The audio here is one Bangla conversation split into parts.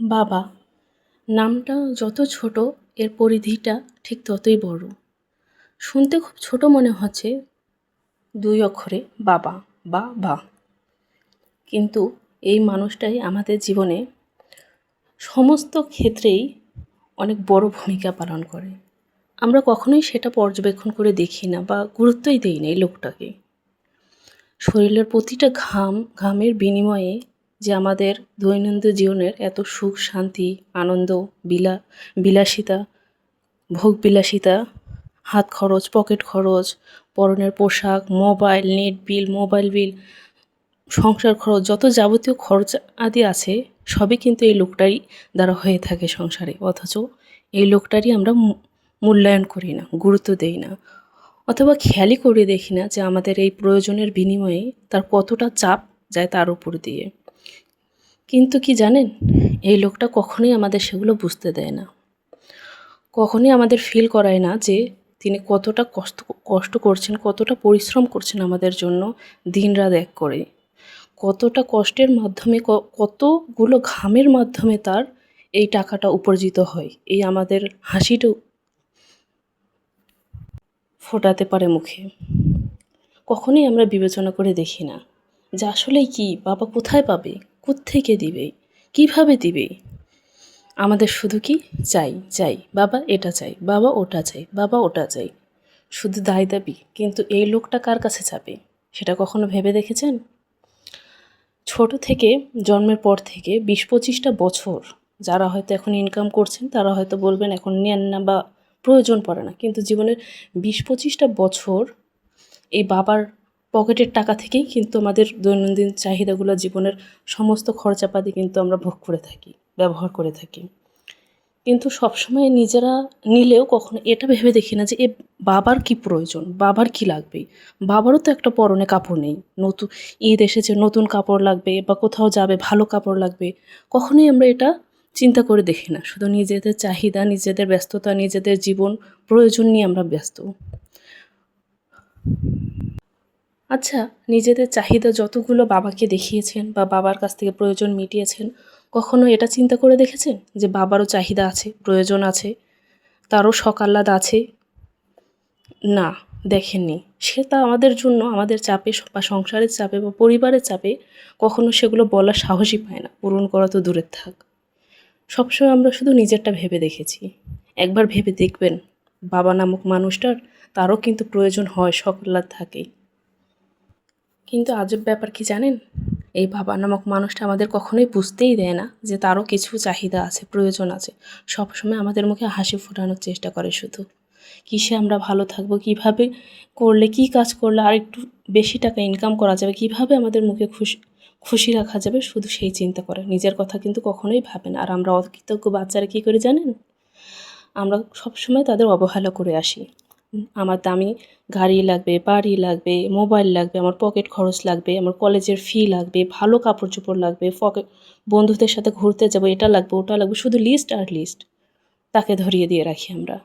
বাবা নামটা যত ছোট এর পরিধিটা ঠিক ততই বড়। শুনতে খুব ছোট মনে হচ্ছে, 2 অক্ষরে বাবা বা বা, কিন্তু এই মানুষটাই আমাদের জীবনে সমস্ত ক্ষেত্রেই অনেক বড় ভূমিকা পালন করে। আমরা কখনোই সেটা পর্যবেক্ষণ করে দেখি না বা গুরুত্বই দেই না এই লোকটাকে। শরীরের প্রতিটা ঘামের বিনিময়ে যে আমাদের দৈনন্দিন জীবনের এত সুখ শান্তি আনন্দ বিলাসিতা ভোগবিলাসিতা, হাত খরচ, পকেট খরচ, পরনের পোশাক, মোবাইল, নেট বিল, মোবাইল বিল, সংসার খরচ, যত যাবতীয় খরচ আদি আছে সবই কিন্তু এই লোকটারই দ্বারা হয়ে থাকে সংসারে। অথচ এই লোকটারই আমরা মূল্যায়ন করি না, গুরুত্ব দেই না, অথবা খেয়ালই করে দেখি না যে আমাদের এই প্রয়োজনের বিনিময়ে তার কতটা চাপ যায় তার উপর দিয়ে। কিন্তু কি জানেন, এই লোকটা কখনোই আমাদের সেগুলো বুঝতে দেয় না, কখনোই আমাদের ফিল করায় না যে তিনি কতটা কষ্ট করছেন, কতটা পরিশ্রম করছেন আমাদের জন্য দিনরাত এক করে, কতটা কষ্টের মাধ্যমে কতগুলো ঘামের মাধ্যমে তার এই টাকাটা উপার্জিত হয়, এই আমাদের হাসিটা ফোটাতে পারে মুখে। কখনোই আমরা বিবেচনা করে দেখি না যে আসলেই কি বাবা কোথায় পাবে, কোত্থেকে দিবে, কিভাবে দিবে। আমাদের শুধু কি চাই চাই, বাবা এটা চাই, বাবা ওটা চাই, বাবা ওটা চাই, শুধু দায় দাবি। কিন্তু এই লোকটা কার কাছে যাবে সেটা কখনো ভেবে দেখেছেন? ছোট থেকে জন্মের পর থেকে 20-25টা বছর যারা হয়তো এখন ইনকাম করছেন তারা হয়তো বলবেন এখন নেন না বা প্রয়োজন পড়ে না, কিন্তু জীবনের 20-25টা বছর এই বাবার পকেটের টাকা থেকেই কিন্তু আমাদের দৈনন্দিন চাহিদাগুলো, জীবনের সমস্ত খরচাপাতি কিন্তু আমরা ভোগ করে থাকি, ব্যবহার করে থাকি। কিন্তু সবসময় নিজেরা নিলেও কখনো এটা ভেবে দেখি না যে এ বাবার কি প্রয়োজন, বাবার কি লাগবে। বাবারও তো একটা পরনে কাপড় নেই, নতুন ঈদ এসেছে নতুন কাপড় লাগবে বা কোথাও যাবে ভালো কাপড় লাগবে, কখনোই আমরা এটা চিন্তা করে দেখি না। শুধু নিজেদের চাহিদা, নিজেদের ব্যস্ততা, নিজেদের জীবন প্রয়োজন নিয়ে আমরা ব্যস্ত। আচ্ছা, নিজেদের চাহিদা যতগুলো বাবাকে দেখিয়েছেন বা বাবার কাছ থেকে প্রয়োজন মিটিয়েছেন, কখনো এটা চিন্তা করে দেখেছেন যে বাবারও চাহিদা আছে, প্রয়োজন আছে, তারও শখ আহ্লাদ আছে? না, দেখেননি। সে তা আমাদের জন্য আমাদের চাপে বা সংসারের চাপে বা পরিবারের চাপে কখনো সেগুলো বলার সাহসই পায় না, পূরণ করা তো দূরের থাক। সবসময় আমরা শুধু নিজেরটা ভেবে দেখেছি। একবার ভেবে দেখবেন, বাবা নামক মানুষটার তারও কিন্তু প্রয়োজন হয়, শখ আহ্লাদ থাকে। কিন্তু আজব ব্যাপার কি জানেন, এই বাবা নামক মানুষটা আমাদের কখনোই বুঝতেই দেয় না যে তারও কিছু চাহিদা আছে, প্রয়োজন আছে। সবসময় আমাদের মুখে হাসি ফোটানোর চেষ্টা করে শুধু। কিসে আমরা ভালো থাকবো, কিভাবে করলে, কি কাজ করলে আর একটু বেশি টাকা ইনকাম করা যাবে, কিভাবে আমাদের মুখে খুশি রাখা যাবে, শুধু সেই চিন্তা করে, নিজের কথা কিন্তু কখনোই ভাবে না। আর আমরা অকৃতজ্ঞ বাচ্চারা কী করি জানেন, আমরা সবসময় তাদের অবহেলা করে আসি। আমার দামি গাড়ি লাগবে, বাড়ি লাগবে, মোবাইল লাগবে, আমার পকেট খরচ লাগবে, আমার কলেজের ফি লাগবে, ভালো কাপড় চোপড় লাগবে, বন্ধুদের সাথে ঘুরতে যাবো, এটা লাগবে ওটা লাগবে, শুধু লিস্ট আর লিস্ট তাকে ধরিয়ে দিয়ে রাখি আমরা।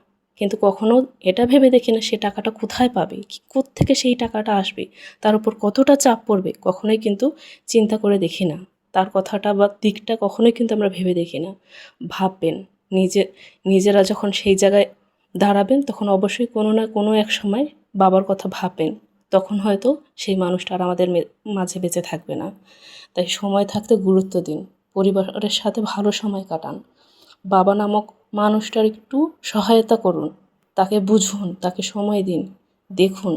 কিন্তু কখনো এটা ভেবে দেখি না সে টাকাটা কোথায় পাবে, কোত্থেকে সেই টাকাটা আসবে, তার উপর কতটা চাপ পড়বে, কখনোই কিন্তু চিন্তা করে দেখি না। তার কথাটা বা দিকটা কখনোই কিন্তু আমরা ভেবে দেখি না। ভাববেন, নিজেরা যখন সেই জায়গায় দাঁড়াবেন তখন অবশ্যই কোনো না কোনো এক সময় বাবার কথা ভাববেন। তখন হয়তো সেই মানুষটা আর আমাদের মাঝে বেঁচে থাকবে না। তাই সময় থাকতে গুরুত্ব দিন, পরিবারের সাথে ভালো সময় কাটান, বাবা নামক মানুষটার একটু সহায়তা করুন, তাকে বুঝুন, তাকে সময় দিন, দেখুন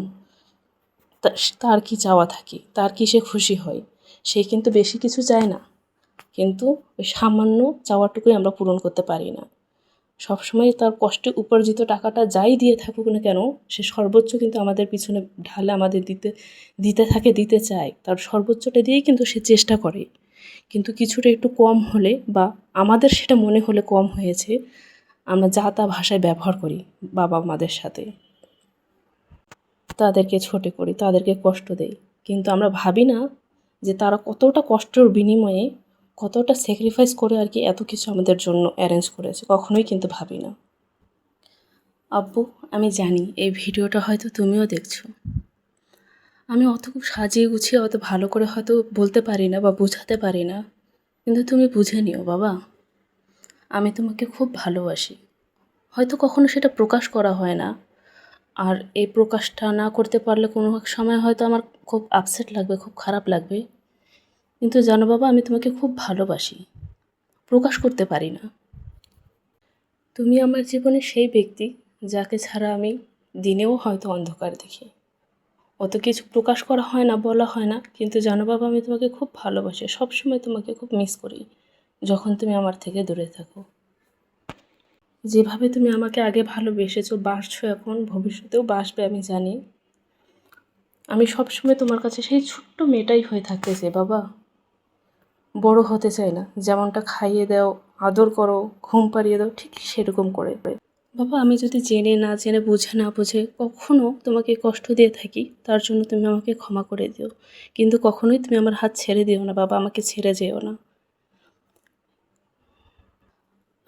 তার কি চাওয়া থাকে, তার কি সে খুশি হয়। সে কিন্তু বেশি কিছু চায় না, কিন্তু ওই সামান্য চাওয়াটুকুই আমরা পূরণ করতে পারি না। সবসময় তার কষ্টে উপার্জিত টাকাটা যাই দিয়ে থাকুক না কেন, সে সর্বোচ্চ কিন্তু আমাদের পিছনে ঢালে আমাদের দিতে চায়, তার সর্বোচ্চটা দিয়েই কিন্তু সে চেষ্টা করে। কিন্তু কিছুটা একটু কম হলে বা আমাদের সেটা মনে হলে কম হয়েছে, আমরা যা তা ভাষায় ব্যবহার করি বাবা মাদের সাথে, তাদেরকে ছোটো করি, তাদেরকে কষ্ট দেই। কিন্তু আমরা ভাবি না যে তারা কতটা কষ্টের বিনিময়ে, কতটা স্যাক্রিফাইস করে আর কি এত কিছু আমাদের জন্য অ্যারেঞ্জ করেছে, কখনোই কিন্তু ভাবি না। আব্বু, আমি জানি এই ভিডিওটা হয়তো তুমিও দেখছো। আমি অত খুব সাজিয়ে গুছিয়ে অত ভালো করে হয়তো বলতে পারি না বা বোঝাতে পারি না, কিন্তু তুমি বুঝে নিও বাবা। আমি তোমাকে খুব ভালোবাসি। হয়তো কখনো সেটা প্রকাশ করা হয় না, আর এই প্রকাশটা না করতে পারলে কোনো এক সময় হয়তো আমার খুব আপসেট লাগবে, খুব খারাপ লাগবে। কিন্তু জানো বাবা, আমি তোমাকে খুব ভালোবাসি, প্রকাশ করতে পারি না। তুমি আমার জীবনে সেই ব্যক্তি যাকে ছাড়া আমি দিনেও হয়তো অন্ধকার দেখি। অত কিছু প্রকাশ করা হয় না, বলা হয় না, কিন্তু জানো বাবা, আমি তোমাকে খুব ভালোবাসি, সবসময় তোমাকে খুব মিস করি যখন তুমি আমার থেকে দূরে থাকো। যেভাবে তুমি আমাকে আগে ভালোবেসেছো, বাসছো, এখন ভবিষ্যতেও বাসবে আমি জানি। আমি সবসময় তোমার কাছে সেই ছোট্ট মেয়েটাই হয়ে থাকতে চাই বাবা, বড় হতে চাই না। যেমনটা খাইয়ে দাও, আদর করো, ঘুম পাড়িয়ে দাও, ঠিক সেরকম করে। বাবা, আমি যদি জেনে না জেনে, বুঝে না বুঝে কখনো তোমাকে কষ্ট দিয়ে থাকি, তার জন্য তুমি আমাকে ক্ষমা করে দিও। কিন্তু কখনোই তুমি আমার হাত ছেড়ে দিও না বাবা, আমাকে ছেড়ে যেও না।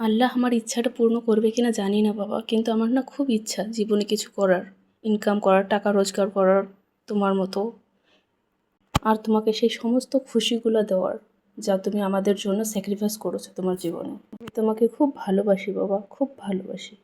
আল্লাহ আমার ইচ্ছাটা পূর্ণ করবে কিনা জানি না বাবা, কিন্তু আমার না খুব ইচ্ছা জীবনে কিছু করার, ইনকাম করার, টাকা রোজগার করার তোমার মতো, আর তোমাকে সেই সমস্ত খুশিগুলো দেওয়ার যা তুমি আমাদের জন্য স্যাক্রিফাইস করেছো তোমার জীবনে। তোমাকে খুব ভালোবাসি বাবা, খুব ভালোবাসি।